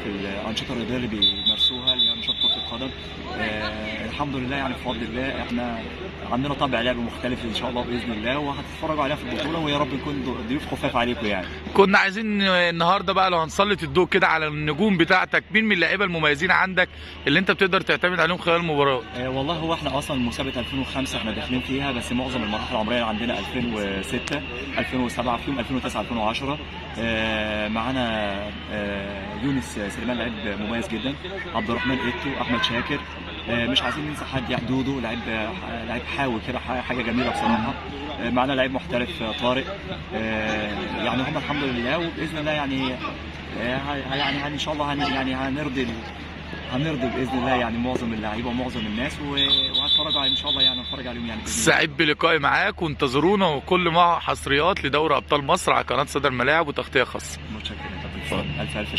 الانشطه الرياضيه اللي بيمارسوها، اللي هي نشاط كره القدم. الحمد لله يعني بفضل الله احنا عندنا طابع لعب مختلف ان شاء الله باذن الله، وهتتفرجوا عليها في البطوله، ويا رب نكون ضيوف خفاف عليكم يعني. كنا عايزين النهارده بقى لو هنسلط الضوء كده على النجوم بتاعتك، مين من اللعيبه المميزين عندك اللي انت بتقدر تعتمد عليهم خلال المباراه؟ والله هو احنا اصلا مسابقه 2005 احنا داخلين فيها، بس معظم المراحل العمريه عندنا 2006 2007 فيهم 2009 2010. معانا يونس سليمان لعيب مميز جدا، عبد الرحمن ايتو، احمد شاكر، مش عايزين ننسى حد يعني، دودو لعيب حاوي كده، حاجه جميله بصراحه. معانا لعيب محترف طارق. يعني هم الحمد لله، وباذن الله يعني ان شاء الله يعني هنرضي باذن الله يعني معظم اللعيبه ومعظم الناس، وهتفرجوا ان شاء الله يعني هنتفرج عليهم يعني. سعيد بلقائي معاك، وانتظرونا وكل ما حصريات لدوري ابطال مصر على قناه صدى الملاعب وتغطيه خاصه. متشكر. الف شكر.